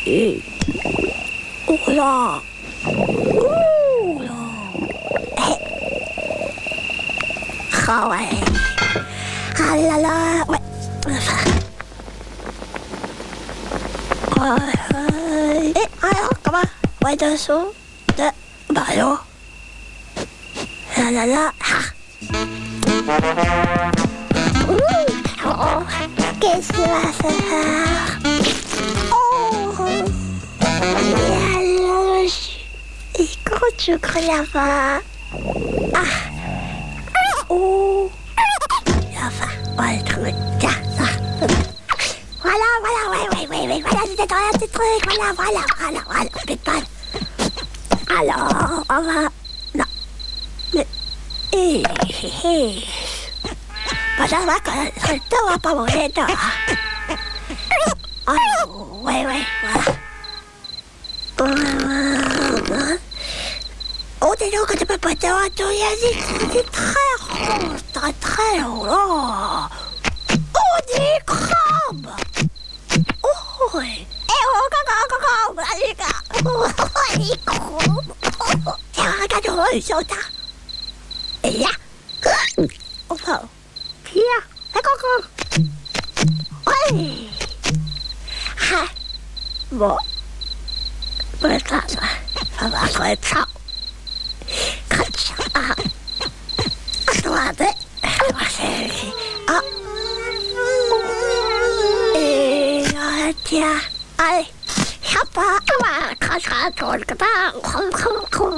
えほらほらかわいいあらら喂还有干嘛？我的手的马油，啦啦啦哈！哦，给死了死了！哦，呀了去，一个就可以吧？啊，哦，要吧？我疼了，这样啊。Voilà, c'était dans un petit truc, voilà, putain. Alors, on va... Non. Mais... Bah, ça va, on va pas mourir, toi. Oh, ouais, voilà. Oh, dis donc, tu peux pas te voir, c'est très rond, très rond. Oh, des crabes. Oh, regarde, et là, enfin, qui a, ouais, bon, ça va être ça. Attendez, tiens, allez, hop,